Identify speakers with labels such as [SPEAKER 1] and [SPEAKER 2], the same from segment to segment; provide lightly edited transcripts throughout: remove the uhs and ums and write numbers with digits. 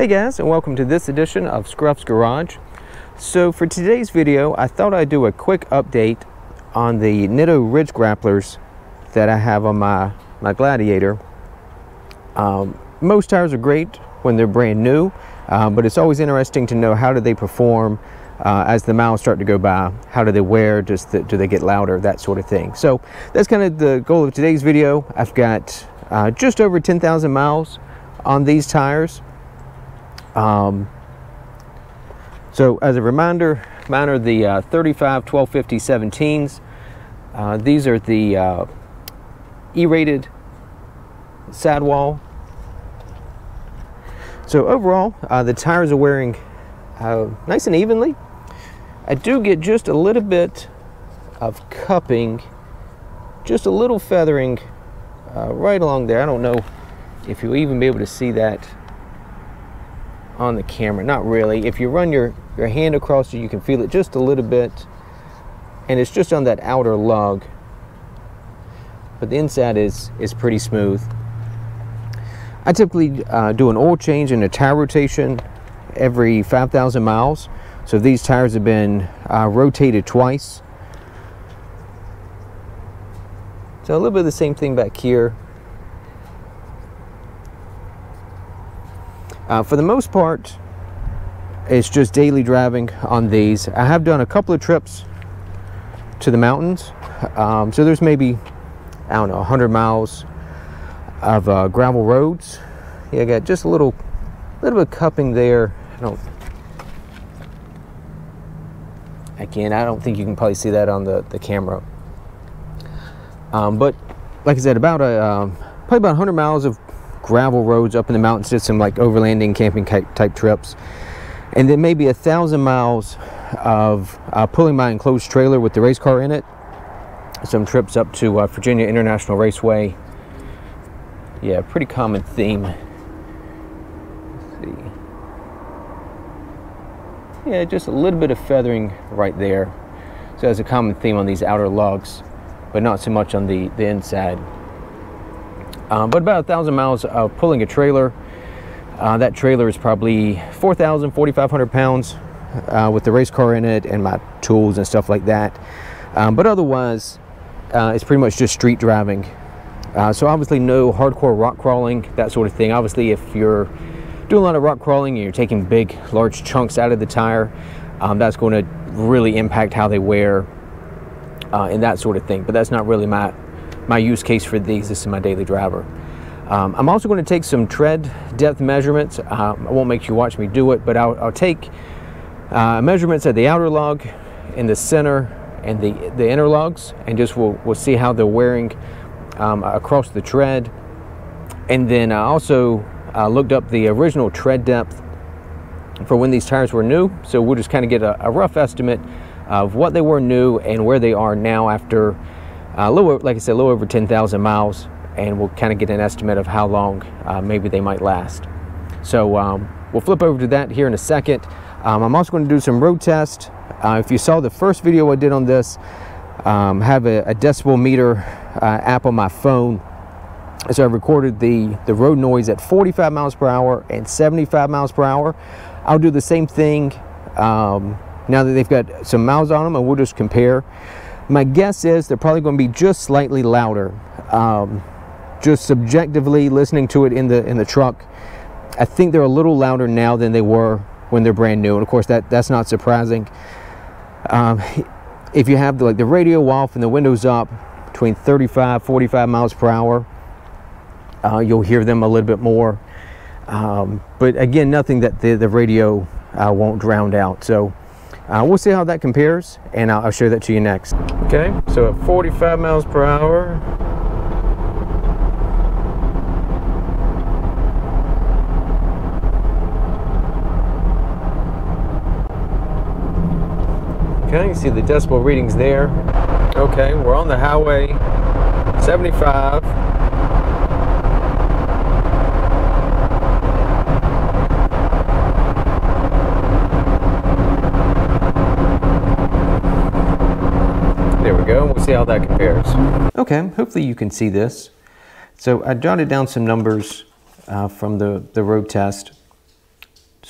[SPEAKER 1] Hey guys, and welcome to this edition of Scruff's Garage. So for today's video, I thought I'd do a quick update on the Nitto Ridge Grapplers that I have on my Gladiator. Most tires are great when they're brand new, but it's always interesting to know how do they perform as the miles start to go by. How do they wear? Do they get louder? That sort of thing. So that's kind of the goal of today's video. I've got just over 10,000 miles on these tires. So as a reminder, mine are the 35 1250 17s. These are the E-rated sidewall. So overall, the tires are wearing nice and evenly. I do get just a little bit of cupping, just a little feathering right along there. I don't know if you'll even be able to see that on the camera. Not really. If you run your hand across it, you can feel it just a little bit, and it's just on that outer lug, but the inside is pretty smooth. I typically do an oil change and a tire rotation every 5,000 miles. So these tires have been rotated twice. So a little bit of the same thing back here. For the most part, it's just daily driving on these. I have done a couple of trips to the mountains. So there's maybe, I don't know, 100 miles of gravel roads. Yeah, I got just a little bit of cupping there. I don't think you can probably see that on the camera. But like I said, probably about 100 miles of gravel roads up in the mountains. Did some like overlanding camping type trips, and then maybe 1,000 miles of pulling my enclosed trailer with the race car in it. Some trips up to Virginia International Raceway. Yeah, pretty common theme. Let's see. Yeah, just a little bit of feathering right there. So that's a common theme on these outer lugs, but not so much on the inside. But about 1,000 miles of pulling a trailer. That trailer is probably 4,000, 4,500 pounds with the race car in it and my tools and stuff like that. But otherwise, it's pretty much just street driving. So obviously no hardcore rock crawling, that sort of thing. Obviously if you're doing a lot of rock crawling and you're taking big, large chunks out of the tire, that's going to really impact how they wear and that sort of thing. But that's not really my use case for these. This is my daily driver. I'm also going to take some tread depth measurements. I won't make you watch me do it, but I'll take measurements at the outer lug, in the center, and the inner lugs, and just we'll see how they're wearing across the tread. And then I also looked up the original tread depth for when these tires were new. So we'll just kind of get a rough estimate of what they were new and where they are now after like I said, a little over 10,000 miles, and we'll kind of get an estimate of how long maybe they might last. So we'll flip over to that here in a second. I'm also going to do some road test. If you saw the first video I did on this, have a decibel meter app on my phone. So I recorded the road noise at 45 miles per hour and 75 miles per hour. I'll do the same thing now that they've got some miles on them, and we'll just compare. My guess is they're probably going to be just slightly louder. Just subjectively listening to it in the truck, I think they're a little louder now than they were when they're brand new. And of course that's not surprising. If you have the radio off and the windows up between 35 45 miles per hour, you'll hear them a little bit more. But again, nothing that the radio won't drown out. So we'll see how that compares, and I'll show that to you next. Okay, so at 45 miles per hour, okay, you see the decibel readings there. Okay, we're on the highway, 75. There we go, we'll see how that compares. Okay, hopefully you can see this. So I jotted down some numbers from the road test.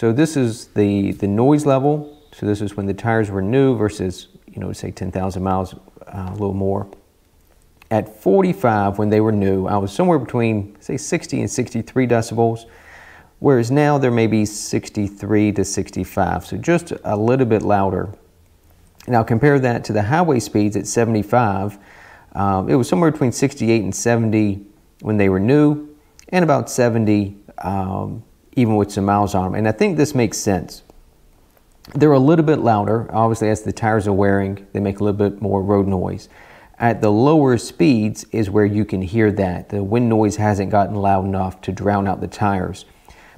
[SPEAKER 1] So this is the noise level. So this is when the tires were new versus, say 10,000 miles, a little more. At 45, when they were new, I was somewhere between, say, 60 and 63 decibels, whereas now they're maybe 63 to 65, so just a little bit louder. Now compare that to the highway speeds at 75. It was somewhere between 68 and 70 when they were new, and about 70 even with some miles on them. And I think this makes sense. They're a little bit louder. Obviously, as the tires are wearing, they make a little bit more road noise. At the lower speeds is where you can hear that. The wind noise hasn't gotten loud enough to drown out the tires.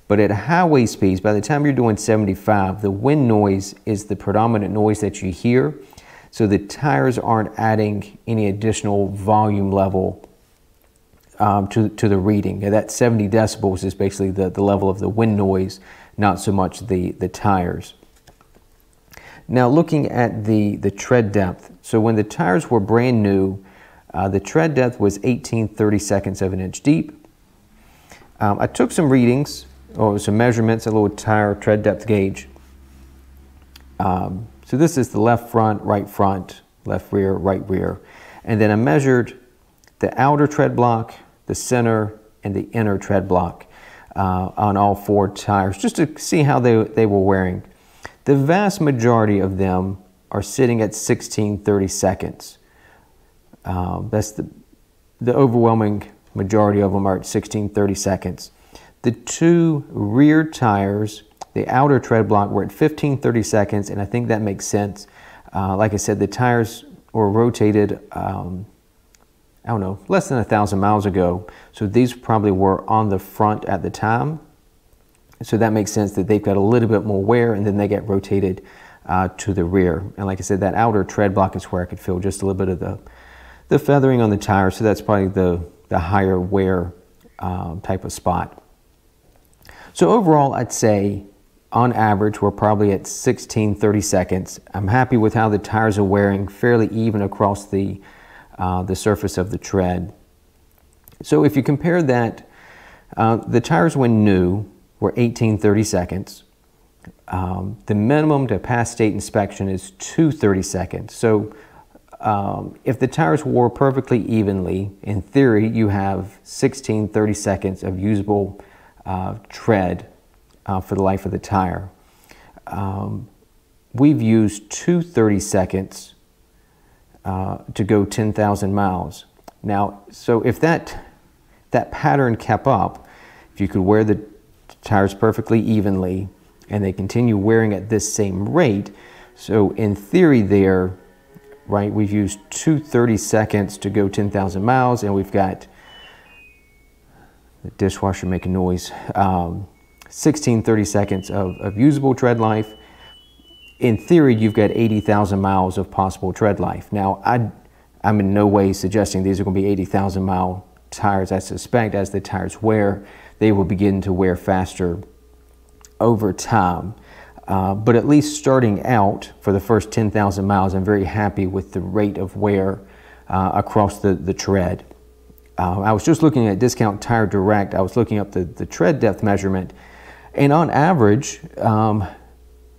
[SPEAKER 1] But at highway speeds, by the time you're doing 75, the wind noise is the predominant noise that you hear. So the tires aren't adding any additional volume level to the reading. And that 70 decibels is basically the level of the wind noise, not so much the tires. Now looking at the tread depth. So when the tires were brand new, the tread depth was 18/32 of an inch deep. I took some readings, or some measurements, a little tire tread depth gauge. So this is the left front, left rear, right rear. And then I measured the outer tread block, the center, and the inner tread block on all 4 tires, just to see how they were wearing. The vast majority of them are sitting at 16/32. That's the overwhelming majority of them are at 16/32. The 2 rear tires, the outer tread block, were at 15/32, and I think that makes sense. Like I said, the tires were rotated, I don't know, less than 1,000 miles ago. So these probably were on the front at the time. So that makes sense that they've got a little bit more wear, and then they get rotated to the rear. And like I said, that outer tread block is where I could feel just a little bit of the feathering on the tire. So that's probably the higher wear type of spot. So overall, I'd say on average, we're probably at 16/32. I'm happy with how the tires are wearing, fairly even across the surface of the tread. So if you compare that, the tires when new were 18/32. The minimum to pass state inspection is 2/32. So if the tires wore perfectly evenly, in theory, you have 16/32 of usable tread for the life of the tire. We've used 2/32 to go 10,000 miles. Now, so if that pattern kept up, if you could wear the tires perfectly evenly and they continue wearing at this same rate, so in theory there, right, we've used 2/32 to go 10,000 miles, and we've got the dishwasher making noise, 16/32 of usable tread life. In theory, you've got 80,000 miles of possible tread life. Now, I'm in no way suggesting these are going to be 80,000 mile tires. I suspect as the tires wear, they will begin to wear faster over time. But at least starting out for the first 10,000 miles, I'm very happy with the rate of wear across the tread. I was just looking at Discount Tire Direct. I was looking up the tread depth measurement, and on average,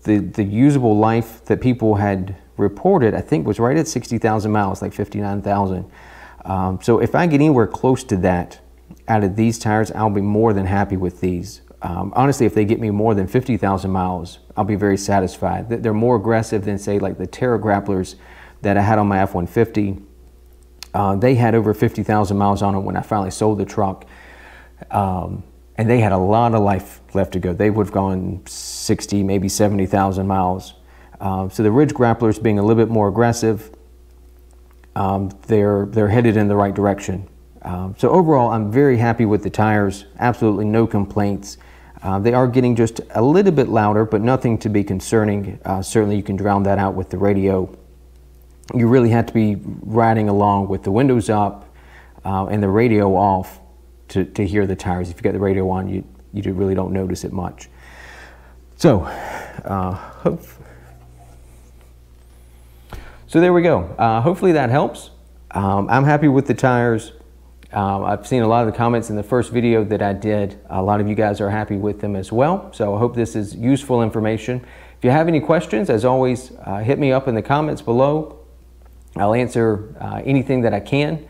[SPEAKER 1] the usable life that people had reported, I think, was right at 60,000 miles, like 59,000. So if I get anywhere close to that out of these tires, I'll be more than happy with these. Honestly, if they get me more than 50,000 miles, I'll be very satisfied. They're more aggressive than, say, like the Terra Grapplers that I had on my F-150. They had over 50,000 miles on them when I finally sold the truck. And they had a lot of life left to go. They would have gone 60, maybe 70,000 miles. So the Ridge Grapplers, being a little bit more aggressive, they're headed in the right direction. So overall, I'm very happy with the tires. Absolutely no complaints. They are getting just a little bit louder, but nothing to be concerning. Certainly you can drown that out with the radio. You really have to be riding along with the windows up and the radio off to hear the tires. If you got the radio on, you really don't notice it much. So, so there we go. Hopefully that helps. I'm happy with the tires. I've seen a lot of the comments in the first video that I did. A lot of you guys are happy with them as well. So I hope this is useful information. If you have any questions, as always, hit me up in the comments below. I'll answer anything that I can.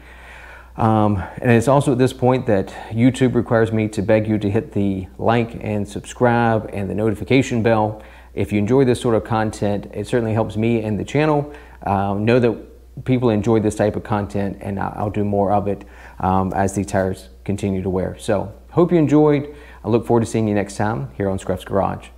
[SPEAKER 1] And it's also at this point that YouTube requires me to beg you to hit the like and subscribe and the notification bell. If you enjoy this sort of content, it certainly helps me and the channel know that people enjoy this type of content, and I'll do more of it as the tires continue to wear. So hope you enjoyed. I look forward to seeing you next time here on Scruff's Garage.